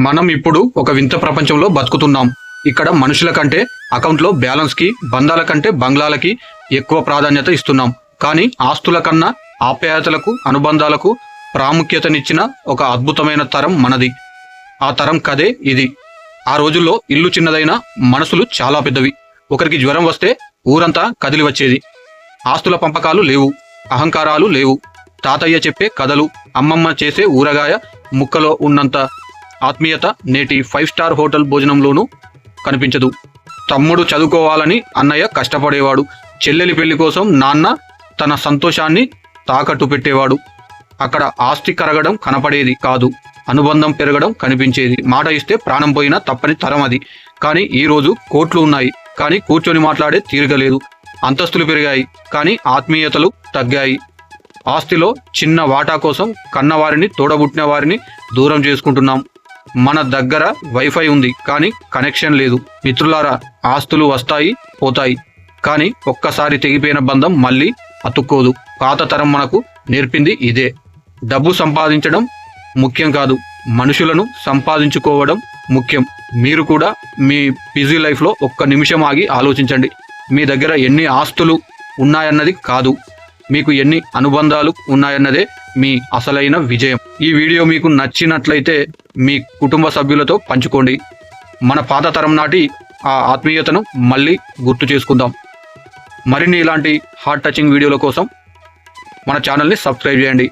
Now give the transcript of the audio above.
మనం ఇప్పుడు ఒక వింత ప్రపంచంలో బతుకుతున్నాం. ఇక్కడ మనుషుల కంటే అకౌంట్లో బ్యాలెన్స్కి, బంధాల కంటే బంగ్లాలకి ఎక్కువ ప్రాధాన్యత ఇస్తున్నాం. కానీ ఆస్తుల కన్నా ఆప్యాయతలకు, అనుబంధాలకు ప్రాముఖ్యతనిచ్చిన ఒక అద్భుతమైన తరం మనది. ఆ తరం కథే ఇది. ఆ రోజుల్లో ఇల్లు చిన్నదైనా మనసులు చాలా పెద్దవి. ఒకరికి జ్వరం వస్తే ఊరంతా కదిలి వచ్చేది. ఆస్తుల పంపకాలు లేవు, అహంకారాలు లేవు. తాతయ్య చెప్పే కథలు, అమ్మమ్మ చేసే ఊరగాయ ముక్కలో ఉన్నంత ఆత్మీయత నేటి 5 స్టార్ హోటల్ భోజనంలోనూ కనిపించదు. తమ్ముడు చదువుకోవాలని అన్నయ్య కష్టపడేవాడు. చెల్లెలి పెళ్లి కోసం నాన్న తన సంతోషాన్ని తాకట్టు పెట్టేవాడు. అక్కడ ఆస్తి కరగడం కనపడేది కాదు, అనుబంధం పెరగడం కనిపించేది. మాట ఇస్తే ప్రాణం పోయినా తప్పని తరం అది. కానీ ఈరోజు కోట్లు ఉన్నాయి, కానీ కూర్చొని మాట్లాడే తీరికలేదు. అంతస్తులు పెరిగాయి, కానీ ఆత్మీయతలు తగ్గాయి. ఆస్తిలో చిన్న వాటా కోసం కన్నవారిని, తోడబుట్టిన వారిని దూరం చేసుకుంటున్నాం. మన దగ్గర వైఫై ఉంది, కానీ కనెక్షన్ లేదు. మిత్రులారా, ఆస్తులు వస్తాయి పోతాయి, కానీ ఒక్కసారి తెగిపోయిన బంధం మళ్ళీ అతుక్కోదు. పాత తరం మనకు నేర్పింది ఇదే. డబ్బు సంపాదించడం ముఖ్యం కాదు, మనుషులను సంపాదించుకోవడం ముఖ్యం. మీరు కూడా మీ బిజీ లైఫ్లో ఒక్క నిమిషం ఆగి ఆలోచించండి. మీ దగ్గర ఎన్ని ఆస్తులు ఉన్నాయన్నది కాదు, మీకు ఎన్ని అనుబంధాలు ఉన్నాయన్నదే మీ అసలైన విజయం. ఈ వీడియో మీకు నచ్చినట్లయితే మీ కుటుంబ సభ్యులతో పంచుకోండి. మన పాత తరం నాటి ఆ ఆత్మీయతను మళ్ళీ గుర్తు చేసుకుందాం. మరిన్ని ఇలాంటి హార్ట్ టచింగ్ వీడియోల కోసం మన ఛానల్ని సబ్స్క్రైబ్ చేయండి.